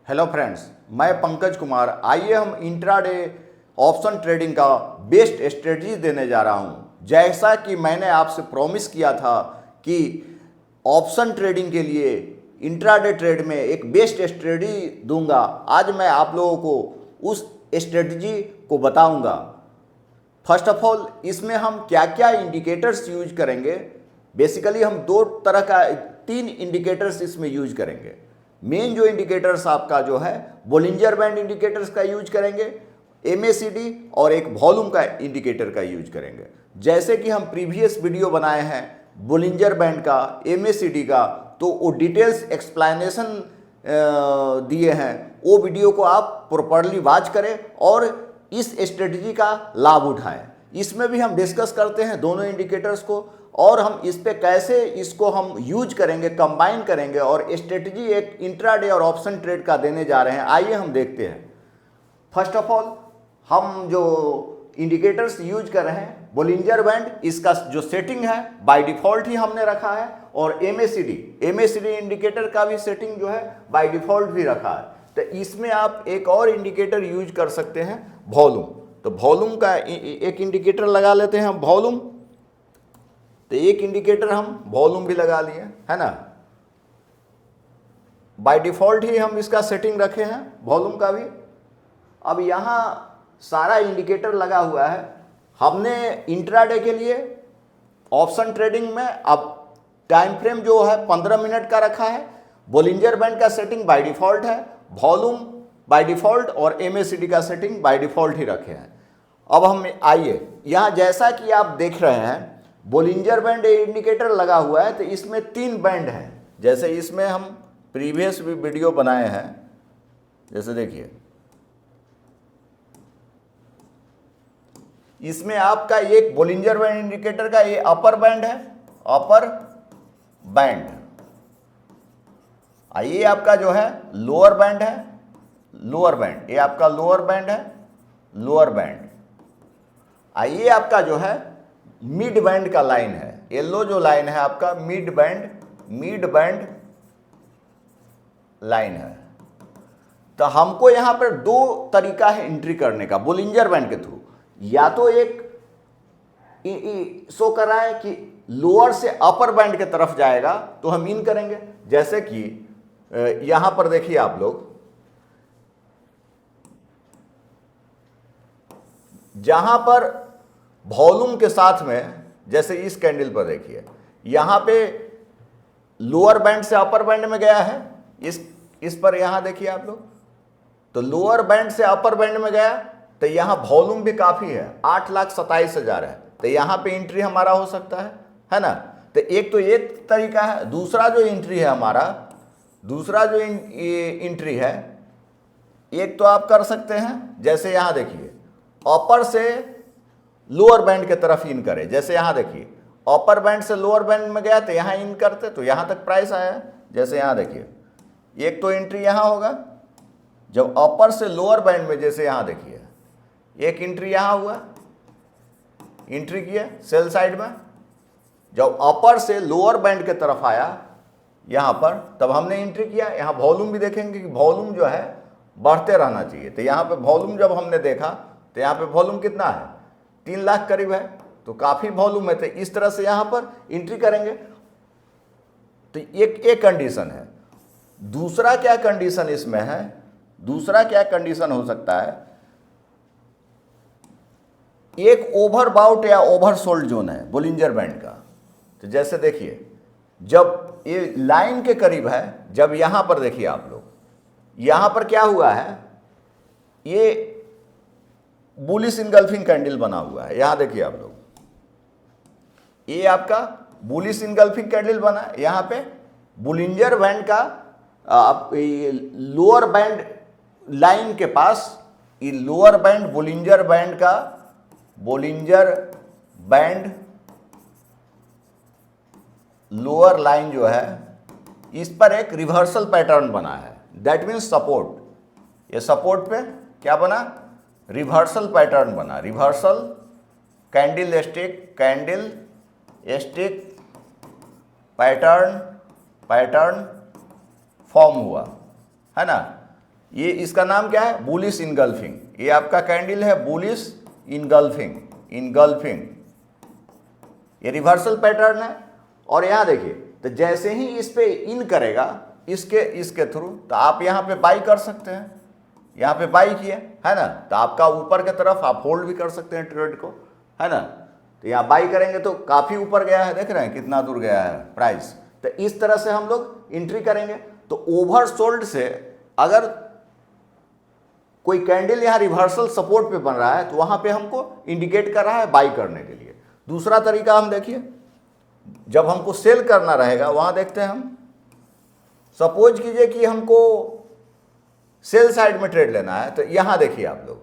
Hello friends, मैं पंकज कुमार। आइए हम इंट्राडे ऑप्शन ट्रेडिंग का बेस्ट स्ट्रेटजी देने जा रहा हूं। जैसा कि मैंने आपसे प्रॉमिस किया था कि ऑप्शन ट्रेडिंग के लिए इंट्राडे ट्रेड में एक बेस्ट स्ट्रेटजी दूंगा, आज मैं आप लोगों को उस स्ट्रेटजी को बताऊंगा। फर्स्ट ऑफ ऑल, इसमें हम क्या क्या इंडिकेटर्स यूज करेंगे। बेसिकली हम तीन इंडिकेटर्स इसमें यूज करेंगे। मेन जो इंडिकेटर्स आपका जो है बोलिंजर बैंड इंडिकेटर्स का यूज करेंगे, एमएसीडी और एक वॉल्यूम का इंडिकेटर का यूज करेंगे। जैसे कि हम प्रीवियस वीडियो बनाए हैं बोलिंजर बैंड का, एमएसीडी का, तो वो डिटेल्स एक्सप्लेनेशन दिए हैं। वो वीडियो को आप प्रॉपरली वॉच करें और इस स्ट्रेटजी का लाभ उठाएं। इसमें भी हम डिस्कस करते हैं दोनों इंडिकेटर्स को और हम इस पे कैसे इसको हम यूज करेंगे, कंबाइन करेंगे और स्ट्रेटजी एक इंट्राडे और ऑप्शन ट्रेड का देने जा रहे हैं। आइए हम देखते हैं। फर्स्ट ऑफ ऑल, हम जो इंडिकेटर्स यूज कर रहे हैं, बोलिंजर बैंड, इसका जो सेटिंग है बाय डिफॉल्ट ही हमने रखा है, और एमएसीडी इंडिकेटर का भी सेटिंग जो है बाय डिफॉल्ट भी रखा है। तो इसमें आप एक और इंडिकेटर यूज कर सकते हैं, वॉल्यूम। तो वॉल्यूम का एक इंडिकेटर लगा लेते हैं हम, वॉल्यूम। तो एक इंडिकेटर हम वॉल्यूम भी लगा लिए, है ना। बाय डिफॉल्ट ही हम इसका सेटिंग रखे हैं वॉल्यूम का भी। अब यहाँ सारा इंडिकेटर लगा हुआ है। हमने इंट्राडे के लिए ऑप्शन ट्रेडिंग में अब टाइम फ्रेम जो है 15 मिनट का रखा है। बोलिंजर बैंड का सेटिंग बाय डिफॉल्ट है, वॉल्यूम बाय डिफॉल्ट और एमएसीडी का सेटिंग बाय डिफॉल्ट ही रखे हैं। अब हम आइए यहाँ, जैसा कि आप देख रहे हैं बोलिंजर बैंड इंडिकेटर लगा हुआ है, तो इसमें 3 बैंड हैं। जैसे इसमें हम प्रीवियस भी वीडियो बनाए हैं, जैसे देखिए इसमें आपका एक बोलिंजर बैंड इंडिकेटर का ये अपर बैंड है, अपर बैंड। ये आपका जो है लोअर बैंड है, लोअर बैंड। ये आपका लोअर बैंड है, लोअर बैंड। ये आपका जो है मिड बैंड का लाइन है। येलो जो लाइन है आपका मिड बैंड लाइन है। तो हमको यहां पर 2 तरीका है एंट्री करने का बोलिंजर बैंड के थ्रू। या तो एक शो कर रहा है कि लोअर से अपर बैंड के तरफ जाएगा, तो हम इन करेंगे। जैसे कि यहां पर देखिए आप लोग, जहां पर वॉल्यूम के साथ में, जैसे इस कैंडल पर देखिए यहां पे लोअर बैंड से अपर बैंड में गया है। इस पर यहां देखिए आप लोग, तो लोअर बैंड से अपर बैंड में गया, तो यहां वॉल्यूम भी काफी है, 8,27,000 है। तो यहां पे एंट्री हमारा हो सकता है ना। तो एक तो ये तरीका है। दूसरा जो एंट्री है हमारा, दूसरा जो एंट्री है, एक तो आप कर सकते हैं, जैसे यहां देखिए अपर से लोअर बैंड के तरफ इन करे। जैसे यहां देखिए अपर बैंड से लोअर बैंड में गया, तो यहां इन करते तो यहां तक प्राइस आया। जैसे यहां देखिए एक तो एंट्री यहां होगा, जब अपर से लोअर बैंड में, जैसे यहां देखिए एक एंट्री यहां हुआ, एंट्री किया सेल साइड में। जब अपर से लोअर बैंड के तरफ आया यहां पर, तब हमने एंट्री किया। यहां वॉल्यूम भी देखेंगे कि वॉल्यूम जो है बढ़ते रहना चाहिए। तो यहां पे वॉल्यूम जब हमने देखा, तो यहां पे वॉल्यूम कितना है, 3 लाख करीब है, तो काफी वॉल्यूम है। तो इस तरह से यहां पर एंट्री करेंगे। तो एक कंडीशन है। दूसरा क्या कंडीशन इसमें है, दूसरा क्या कंडीशन हो सकता है, एक ओवरबाउट या ओवरसोल्ड जोन है बोलिंजर बैंड का। तो जैसे देखिए जब ये लाइन के करीब है, जब यहां पर देखिए आप लोग, यहां पर क्या हुआ है, ये बुलिश इनगल्फिंग कैंडल बना हुआ है। यहां देखिए आप लोग, ये आपका बुलिश इनगल्फिंग कैंडल बना। यहां पे बोलिंजर बैंड का आप लोअर बैंड लाइन के पास, ये लोअर बैंड बोलिंजर बैंड का, बोलिंजर बैंड लोअर लाइन जो है, इस पर एक रिवर्सल पैटर्न बना है। That means support. ये सपोर्ट पे क्या बना, रिवर्सल पैटर्न बना। Reversal candle stick pattern form हुआ, है ना। ये इसका नाम क्या है, बुलिश इनगल्फिंग। ये आपका कैंडल है बुलिश इनगल्फिंग, इनगल्फिंग। ये रिवर्सल पैटर्न है। और यहां देखिए, तो जैसे ही इस पे इन करेगा इसके थ्रू, तो आप यहां पे बाई कर सकते हैं। यहां पे बाई किए, है ना, तो आपका ऊपर की तरफ आप होल्ड भी कर सकते हैं ट्रेड को, है ना। तो यहाँ बाई करेंगे तो काफी ऊपर गया है, देख रहे हैं कितना दूर गया है प्राइस। तो इस तरह से हम लोग एंट्री करेंगे। तो ओवरसोल्ड से अगर कोई कैंडल यहाँ रिवर्सल सपोर्ट पे बन रहा है तो वहां पे हमको इंडिकेट कर रहा है बाई करने के लिए। दूसरा तरीका हम देखिए, जब हमको सेल करना रहेगा, वहां देखते हैं हम, सपोज कीजिए कि हमको सेल साइड में ट्रेड लेना है, तो यहां देखिए आप लोग,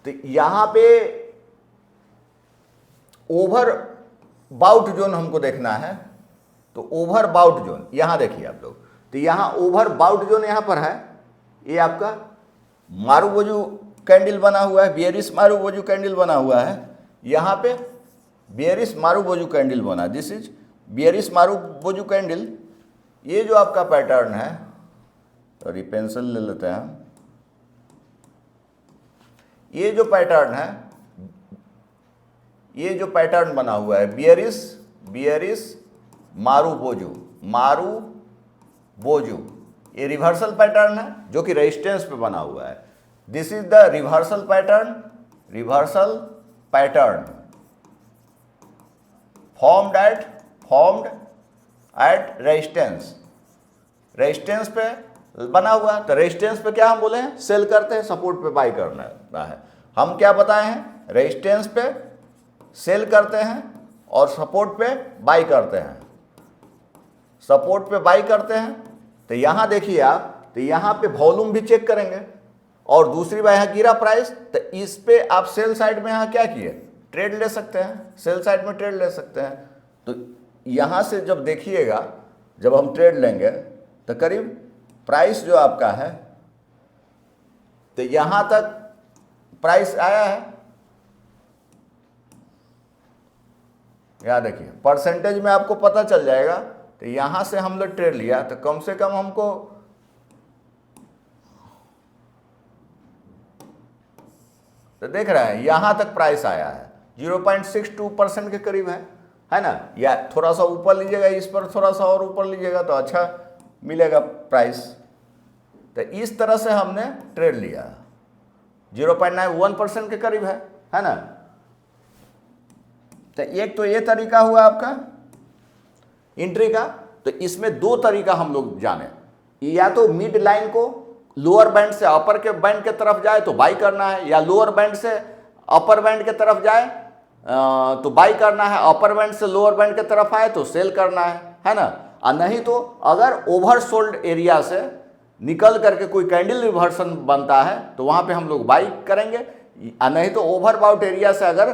तो यहां पे ओवर बाउट जोन हमको देखना है। तो ओवर बाउट जोन यहां देखिए आप लोग, तो यहां ओवर बाउट जोन यहां पर है। ये आपका मारुबोजू कैंडल बना हुआ है, बियरिश मारुबोजू कैंडल बना हुआ है। यहां पे बियरिश मारुबोजू कैंडल बना, this is bearish marubozu candle. ये जो आपका पैटर्न है, और ये पेंसिल ले लेते हैं, ये जो पैटर्न है, ये जो पैटर्न बना हुआ है बियरिश मारुबोजू, मारुबोजू, ये रिवर्सल पैटर्न है जो कि रेजिस्टेंस पे बना हुआ है। This is the reversal pattern, reversal pattern formed at resistance, resistance पे बना हुआ है। तो रेजिस्टेंस पे क्या हम बोले हैं, सेल करते हैं, सपोर्ट पे बाई करना है। हम क्या बताए हैं, रेजिस्टेंस पे सेल करते हैं और सपोर्ट पे बाई करते हैं, सपोर्ट पे बाई करते हैं। तो यहां देखिए आप, तो यहां पे वॉल्यूम भी चेक करेंगे। और दूसरी बात, यहां गिरा प्राइस, तो इस पे आप सेल साइड में यहां क्या किए, ट्रेड ले सकते हैं, सेल साइड में ट्रेड ले सकते हैं। तो यहां से जब देखिएगा, जब हम ट्रेड लेंगे, तो करीब प्राइस जो आपका है, तो यहां तक प्राइस आया है। यहां देखिए परसेंटेज में आपको पता चल जाएगा। तो यहां से हम लोग ट्रेड लिया, तो कम से कम हमको तो देख रहे हैं यहां तक प्राइस आया है, 0.62% के करीब है ना। या थोड़ा सा ऊपर लीजिएगा, इस पर थोड़ा सा और ऊपर लीजिएगा तो अच्छा मिलेगा प्राइस। तो इस तरह से हमने ट्रेड लिया, 0.91% के करीब है ना। तो एक तो ये तरीका हुआ आपका एंट्री का। तो इसमें दो तरीका हम लोग जाने, या तो मिड लाइन को लोअर बैंड से अपर के बैंड के तरफ जाए तो बाई करना है, या लोअर बैंड से अपर बैंड के तरफ जाए तो बाई करना है, अपर बैंड से लोअर बैंड के तरफ आए तो सेल करना है ना। और नहीं तो अगर ओवरसोल्ड एरिया से निकल करके कोई कैंडल रिवर्सन बनता है तो वहां पे हम लोग बाई करेंगे। नहीं तो ओवरबाउट एरिया से अगर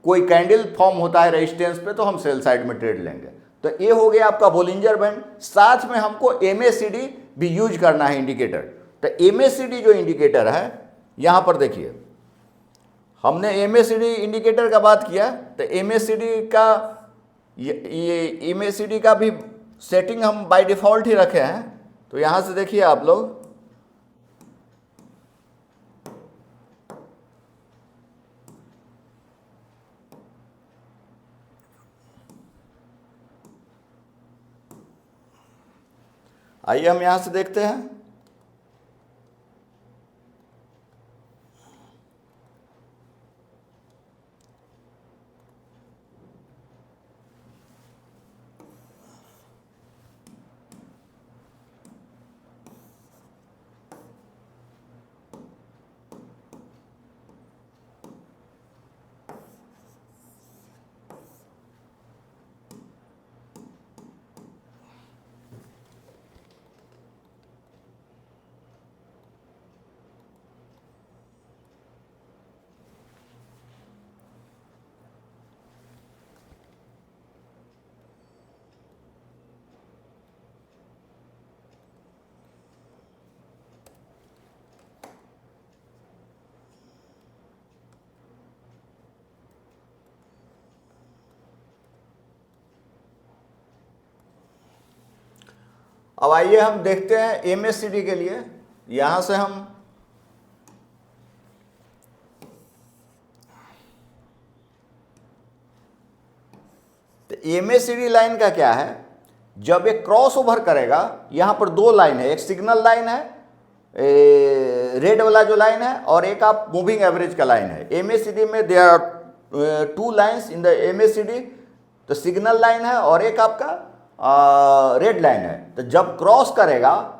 कोई कैंडल फॉर्म होता है रेजिस्टेंस पे तो हम सेल साइड में ट्रेड लेंगे। तो ये हो गया आपका बोलिंजर बैंड। साथ में हमको MACD भी यूज करना है इंडिकेटर। तो MACD जो इंडिकेटर है, यहां पर देखिए, हमने MACD इंडिकेटर का बात किया। तो MACD का ये MACD का भी सेटिंग हम बाय डिफॉल्ट ही रखे हैं। तो यहां से देखिए आप लोग, आइए हम यहां से देखते हैं। अब आइए हम देखते हैं MACD के लिए। यहां से हम तो एमएसीडी लाइन का क्या है, जब एक क्रॉस ओवर करेगा, यहां पर दो लाइन है, एक सिग्नल लाइन है रेड वाला जो लाइन है, और एक आप मूविंग एवरेज का लाइन है। एमएसीडी में there are two lines in the MACD, तो सिग्नल लाइन है और एक आपका रेड लाइन है। तो जब क्रॉस करेगा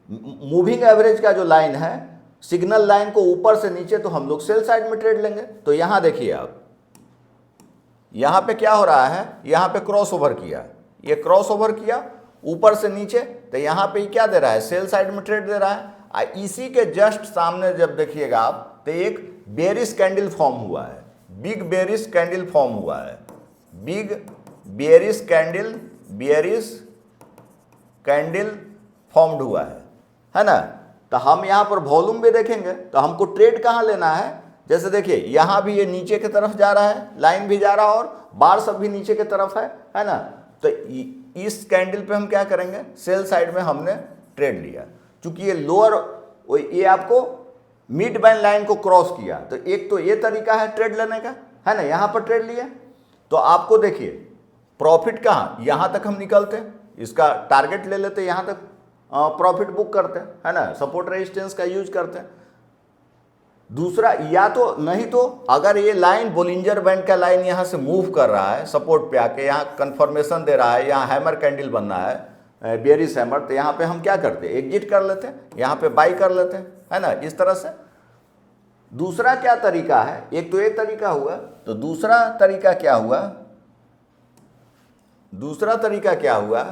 मूविंग एवरेज का जो लाइन है सिग्नल लाइन को ऊपर से नीचे, तो हम लोग सेल साइड में ट्रेड लेंगे। तो यहां देखिए आप, यहां पे क्या हो रहा है, यहां पे क्रॉस ओवर किया, ये क्रॉस ओवर किया ऊपर से नीचे, तो यहां पे क्या दे रहा है, सेल साइड में ट्रेड दे रहा है। इसी के जस्ट सामने जब देखिएगा आप, तो एक बेरिश कैंडल फॉर्म हुआ है, बिग बेरिश कैंडल फॉर्म हुआ है, बिग बेरिश कैंडल फॉर्म्ड हुआ है ना। तो हम यहां पर वॉल्यूम भी देखेंगे, तो हमको ट्रेड कहां लेना है, जैसे देखिए यहां भी ये नीचे की तरफ जा रहा है, लाइन भी जा रहा है और बार सब भी नीचे की तरफ है ना। तो इस कैंडल पे हम क्या करेंगे, सेल साइड में हमने ट्रेड लिया, क्योंकि ये लोअर, ये आपको मिड बैंड लाइन को क्रॉस किया। तो एक तो ये तरीका है ट्रेड लेने का, है ना, यहां पर ट्रेड लिया। तो आपको देखिए प्रॉफिट कहां, यहां तक हम निकलते हैं, इसका टारगेट ले लेते, यहां तक प्रॉफिट बुक करते हैं, है ना, सपोर्ट रेजिस्टेंस का यूज करते हैं। दूसरा, या तो नहीं तो अगर ये लाइन बोलिंजर बैंड का लाइन यहां से मूव कर रहा है, सपोर्ट पे आके यहां कंफर्मेशन दे रहा है, यहां हैमर कैंडल बनना है, बेरिश हैमर, तो यहां पे हम क्या करते हैं, एग्जिट कर लेते हैं, यहां पे बाई कर लेते हैं, है ना, इस तरह से। दूसरा क्या तरीका है, एक तो ये तरीका हुआ, तो दूसरा तरीका क्या हुआ, दूसरा तरीका क्या हुआ,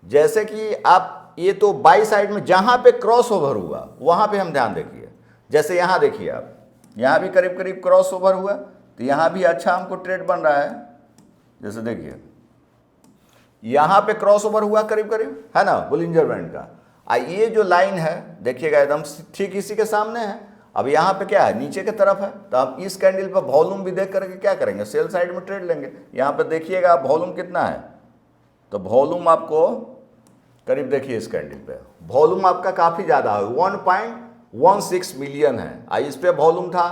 जैसे कि आप ये तो बाई साइड में जहां पे क्रॉस ओवर हुआ वहां पे हम ध्यान देखिए, जैसे यहां देखिए आप, यहां भी करीब करीब क्रॉस ओवर हुआ, तो यहां भी अच्छा हमको ट्रेड बन रहा है। जैसे देखिए यहां पे क्रॉस ओवर हुआ करीब करीब, है ना, बोलिंजर बैंड का। ये जो लाइन है देखिएगा एकदम ठीक इसी के सामने है। अब यहां पे क्या है, नीचे की तरफ है, तो आप इस कैंडल पर वॉल्यूम भी देख करके क्या करेंगे, सेल साइड में ट्रेड लेंगे। यहां पे देखिएगा आप वॉल्यूम कितना है, तो वॉल्यूम आपको करीब देखिए इस कैंडल पे वॉल्यूम आपका काफी ज्यादा है, 1.16 मिलियन है। इस पे वॉल्यूम था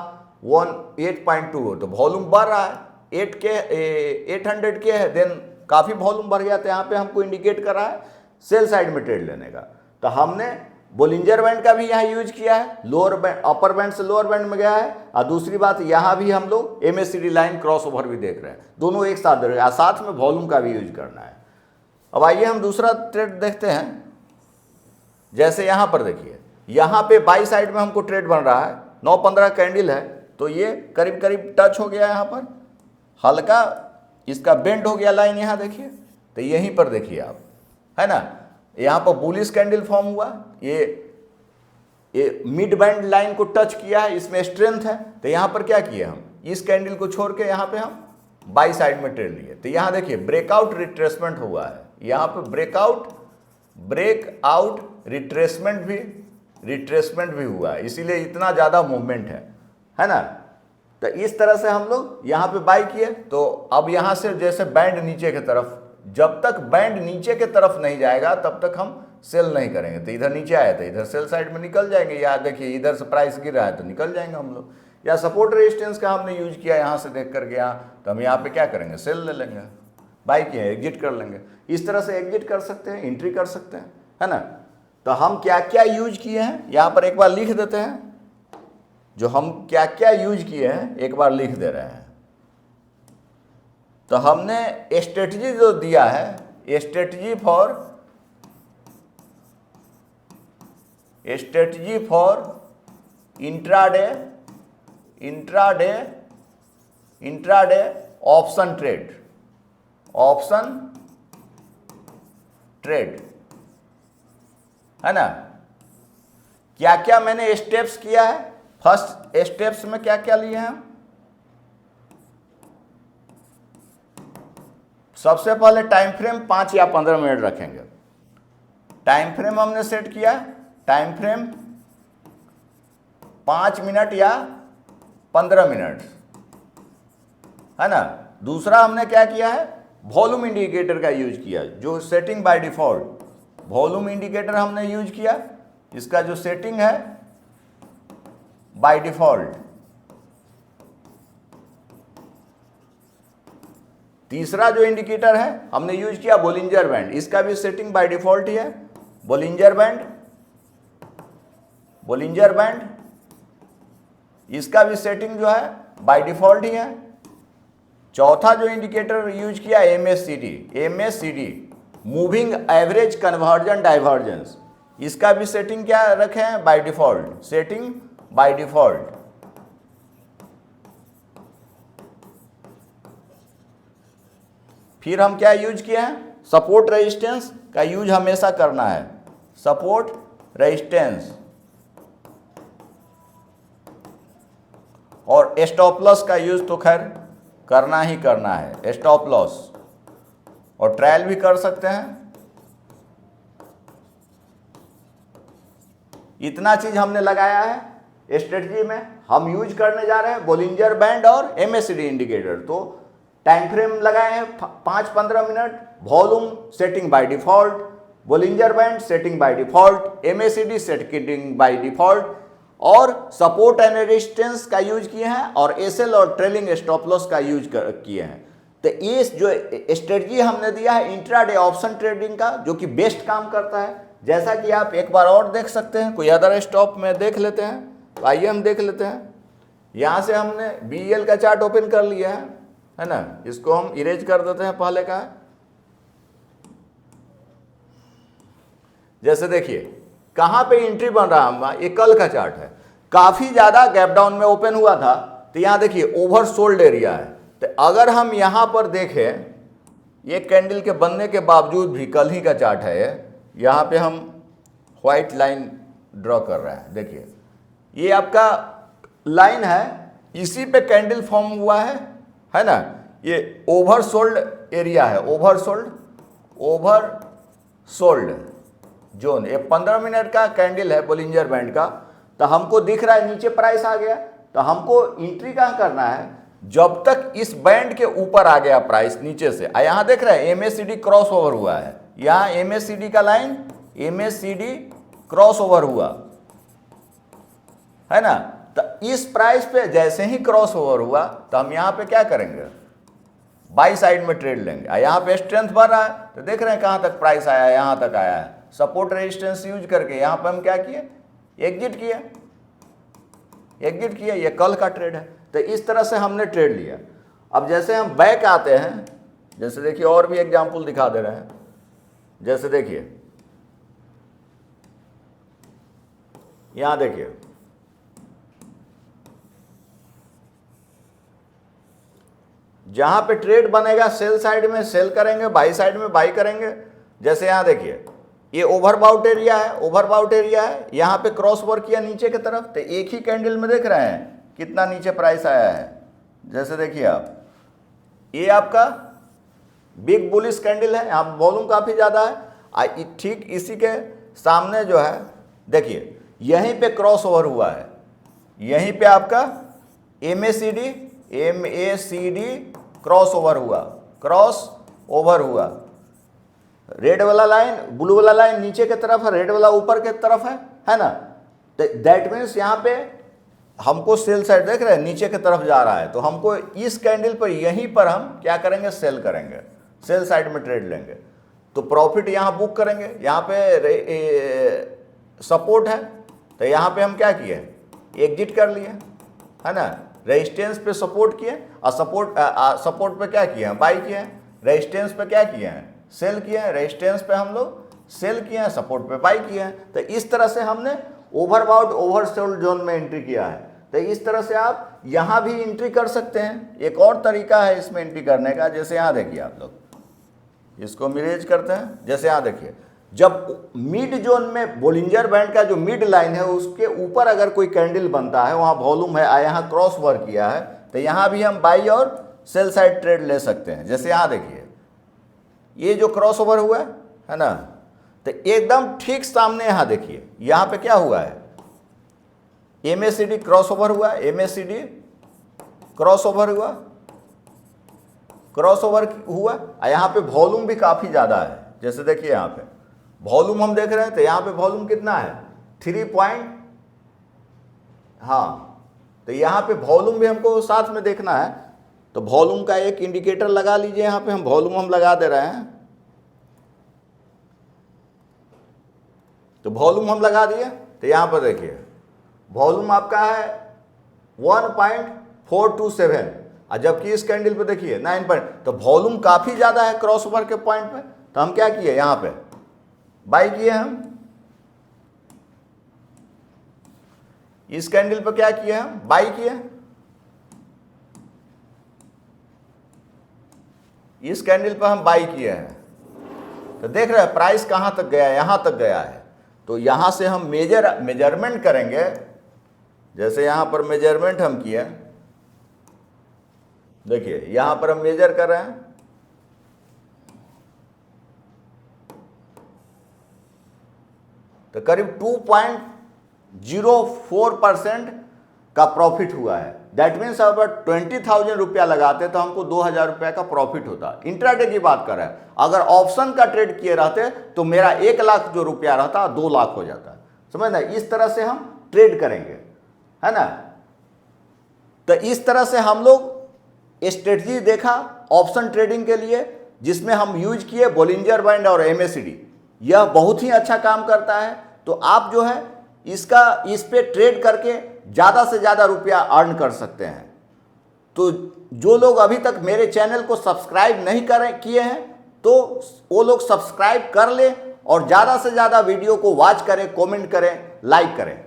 8.2, तो वॉल्यूम बढ़ रहा है, 800 के है, देन काफी वॉल्यूम बढ़ गया। तो यहाँ पे हमको इंडिकेट कर रहा है सेल साइड में ट्रेड लेने का। तो हमने बोलिंजर बैंड का भी यहाँ यूज किया है, लोअर बैंड, अपर बैंड से लोअर बैंड में गया है। और दूसरी बात, यहाँ भी हम लोग एमएसीडी लाइन क्रॉस ओवर भी देख रहे हैं, दोनों एक साथ दे रहे हैं, साथ में वॉल्यूम का भी यूज करना है। अब आइए हम दूसरा ट्रेड देखते हैं। जैसे यहाँ पर देखिए, यहाँ पे बाई साइड में हमको ट्रेड बन रहा है, 9-15 कैंडल है, तो ये करीब करीब टच हो गया, यहाँ पर हल्का इसका बेंड हो गया लाइन, यहाँ देखिए, तो यहीं पर देखिए आप, है ना, यहाँ पर बुलिश कैंडल फॉर्म हुआ, ये मिड बैंड लाइन को टच किया है, इसमें स्ट्रेंथ है। तो यहाँ पर क्या किया हम, इस कैंडल को छोड़ के यहाँ पे हम बाई साइड में ट्रेड लिए। तो यहाँ देखिए ब्रेकआउट रिट्रेसमेंट हुआ है, यहाँ पे ब्रेकआउट रिट्रेसमेंट भी हुआ है, इसीलिए इतना ज़्यादा मूवमेंट है ना। तो इस तरह से हम लोग यहाँ पे बाई किए। तो अब यहाँ से जैसे बैंड नीचे की तरफ, जब तक बैंड नीचे की तरफ नहीं जाएगा तब तक हम सेल नहीं करेंगे। तो इधर नीचे आया तो इधर सेल साइड में निकल जाएंगे, या देखिए इधर से प्राइस गिर रहा है तो निकल जाएंगे हम लोग। या सपोर्ट रेजिस्टेंस का हमने यूज किया यहाँ से देख करके, यहाँ तो हम यहाँ पे क्या करेंगे, सेल ले लेंगे, बाई किए एग्जिट कर लेंगे। इस तरह से एग्जिट कर सकते हैं, एंट्री कर सकते हैं, है ना। तो हम क्या क्या यूज किए हैं यहाँ पर एक बार लिख देते हैं, जो हम क्या क्या यूज किए हैं एक बार लिख दे रहे हैं। तो हमने स्ट्रेटजी जो दिया है, strategy for intraday option trade, है ना। क्या क्या मैंने स्टेप्स किया है, फर्स्ट स्टेप्स में क्या क्या लिए हैं। सबसे पहले टाइम फ्रेम 5 या 15 मिनट रखेंगे। टाइम फ्रेम हमने सेट किया, टाइम फ्रेम 5 मिनट या 15 मिनट, है ना। दूसरा हमने क्या किया है, वॉल्यूम इंडिकेटर का यूज किया, जो setting by default volume indicator हमने यूज किया। इसका जो सेटिंग है बाय डिफॉल्ट। तीसरा जो इंडिकेटर है हमने यूज किया बोलिंजर बैंड, इसका भी सेटिंग बाय डिफॉल्ट ही है बोलिंजर बैंड। बोलिंजर बैंड इसका भी सेटिंग जो है बाय डिफॉल्ट ही है। चौथा जो इंडिकेटर यूज किया MACD, MACD moving average conversion divergence, इसका भी सेटिंग क्या रखे हैं by default, setting by default. फिर हम क्या यूज किए हैं, सपोर्ट रेजिस्टेंस का यूज हमेशा करना है, सपोर्ट रेजिस्टेंस, और स्टॉप लॉस का यूज तो खैर करना ही करना है, स्टॉप लॉस, और ट्रायल भी कर सकते हैं। इतना चीज हमने लगाया है स्ट्रेटजी में। हम यूज करने जा रहे हैं बोलिंजर बैंड और MACD इंडिकेटर। तो टाइम फ्रेम लगाए हैं 5-15 minute, volume setting by default, Bollinger band setting by default, MACD setting by default, और सपोर्ट एंड रेजिस्टेंस का यूज किए हैं, और SL और ट्रेलिंग स्टॉप लॉस का यूज किए हैं। तो ये जो स्ट्रेटजी हमने दिया है इंट्राडे ऑप्शन ट्रेडिंग का, जो कि बेस्ट काम करता है, जैसा कि आप एक बार और देख सकते हैं। कोई अदर स्टॉप में देख लेते हैं, तो आइए हम देख लेते हैं। यहाँ से हमने BEL का चार्ट ओपन कर लिया है ना, इसको हम इरेज कर देते हैं पहले का। जैसे देखिए कहाँ पे एंट्री बन रहा है, ये कल का चार्ट है, काफ़ी ज़्यादा गैप डाउन में ओपन हुआ था। तो यहाँ देखिए ओवरसोल्ड एरिया है। तो अगर हम यहाँ पर देखें, ये कैंडल के बनने के बावजूद भी, कल ही का चार्ट है ये, यहाँ पे हम व्हाइट लाइन ड्रॉ कर रहे हैं। देखिए ये आपका लाइन है, इसी पे कैंडल फॉर्म हुआ है ना। ये ओवरसोल्ड एरिया है, ओवरसोल्ड जोन। ये 15 मिनट का कैंडल है बोलिंजर बैंड का। तो हमको दिख रहा है नीचे प्राइस आ गया, तो हमको एंट्री कहाँ करना है, जब तक इस बैंड के ऊपर आ गया प्राइस नीचे से। यहाँ देख रहे हैं MACD क्रॉस ओवर हुआ है, यहाँ MACD का लाइन, MACD क्रॉस ओवर हुआ है ना। तो इस प्राइस पे जैसे ही क्रॉस ओवर हुआ, तो हम यहाँ पे क्या करेंगे, बाई साइड में ट्रेड लेंगे। यहाँ पे स्ट्रेंथ बढ़ रहा है, तो देख रहे हैं कहाँ तक प्राइस आया है, यहाँ तक आया है। सपोर्ट रेजिस्टेंस यूज करके यहाँ पे हम क्या किए, एग्जिट किए। ये कल का ट्रेड है। तो इस तरह से हमने ट्रेड लिया। अब जैसे हम बैक आते हैं, जैसे देखिए और भी एग्जांपल दिखा दे रहे हैं। जैसे देखिए यहाँ देखिए, जहां पे ट्रेड बनेगा सेल साइड में सेल करेंगे, बाई साइड में बाई करेंगे। जैसे यहाँ देखिए ये ओवरबाउट एरिया है, यहाँ पे क्रॉस ओवर किया नीचे की तरफ। तो एक ही कैंडल में देख रहे हैं कितना नीचे प्राइस आया है। जैसे देखिए आप, ये आपका बिग बुलिश कैंडल है, यहाँ वॉल्यूम काफ़ी ज़्यादा है। ठीक इसी के सामने जो है देखिए, यहीं पे क्रॉस ओवर हुआ है, यहीं पे आपका MACD क्रॉस ओवर हुआ। रेड वाला लाइन, ब्लू वाला लाइन नीचे की तरफ है, रेड वाला ऊपर की तरफ है ना। दैट मीन्स यहाँ पे हमको सेल साइड देख रहे हैं नीचे की तरफ जा रहा है। तो हमको इस कैंडल पर, यहीं पर हम क्या करेंगे, सेल करेंगे, सेल साइड में ट्रेड लेंगे। तो प्रॉफिट यहाँ बुक करेंगे। यहाँ पे सपोर्ट है, तो यहाँ पे हम क्या किए, एग्जिट कर लिए है ना। रेजिस्टेंस पे सपोर्ट किए, और सपोर्ट पे क्या किए हैं, बाई किए हैं। रेजिस्टेंस पे क्या किए हैं, सेल किए हैं। रेजिस्टेंस पे हम लोग सेल किए हैं, सपोर्ट पे बाई किए हैं। तो इस तरह से हमने ओवरबाउट ओवरसोल्ड जोन में एंट्री किया है। तो इस तरह से आप यहाँ भी एंट्री कर सकते हैं। एक और तरीका है इसमें एंट्री करने का। जैसे यहाँ देखिए, आप लोग इसको मिरेज करते हैं। जैसे यहाँ देखिए, जब मिड जोन में बोलिंजर बैंड का जो मिड लाइन है उसके ऊपर अगर कोई कैंडल बनता है, वहाँ वॉल्यूम है, यहाँ क्रॉस ओवर किया है, तो यहाँ भी हम बाई और सेल साइड ट्रेड ले सकते हैं। जैसे यहाँ देखिए, ये जो क्रॉस ओवर हुआ है ना, तो एकदम ठीक सामने यहाँ देखिए, यहाँ पे क्या हुआ है, MACD क्रॉस ओवर हुआ, MACD क्रॉस ओवर हुआ, यहाँ पे वॉल्यूम भी काफ़ी ज़्यादा है। जैसे देखिए यहाँ पे वॉल्यूम हम देख रहे हैं, तो यहाँ पे वॉल्यूम कितना है, हाँ, तो यहाँ पे वॉल्यूम भी हमको साथ में देखना है, तो वॉल्यूम का एक इंडिकेटर लगा लीजिए। यहाँ पे हम वॉल्यूम हम लगा दे रहे हैं, तो वॉल्यूम हम लगा दिए। तो यहाँ पर देखिए वॉल्यूम आपका है 1.427 और जबकि इस कैंडल पे देखिए 9 तो वॉल्यूम काफ़ी ज़्यादा है क्रॉस ओवर के पॉइंट पे। तो हम क्या किए, यहाँ पे बाई किए हम, इस कैंडल पे क्या किए हम, बाई किए। इस कैंडल पे हम बाई किए हैं, तो देख रहे हैं प्राइस कहाँ तक गया, यहाँ तक गया है। तो यहाँ से हम मेजरमेंट करेंगे। जैसे यहाँ पर मेजरमेंट हम किए, देखिए यहाँ पर हम मेजर कर रहे हैं, तो करीब 2.04% का प्रॉफिट हुआ है। दैट मीन्स अगर 20,000 रुपया लगाते तो हमको 2,000 रुपया का प्रॉफिट होता। इंट्राडे की बात कर रहे हैं, अगर ऑप्शन का ट्रेड किए रहते तो मेरा 1 लाख जो रुपया रहता 2 लाख हो जाता। समझ ना, इस तरह से हम ट्रेड करेंगे, है ना। तो इस तरह से हम लोग स्ट्रेटजी देखा ऑप्शन ट्रेडिंग के लिए, जिसमें हम यूज किए बोलिंजर बैंड और MACD। यह बहुत ही अच्छा काम करता है। तो आप जो है इस पे ट्रेड करके ज़्यादा से ज़्यादा रुपया अर्न कर सकते हैं। तो जो लोग अभी तक मेरे चैनल को सब्सक्राइब नहीं किए हैं तो वो लोग सब्सक्राइब कर लें और ज़्यादा से ज़्यादा वीडियो को वॉच करें, कमेंट करें, लाइक करें।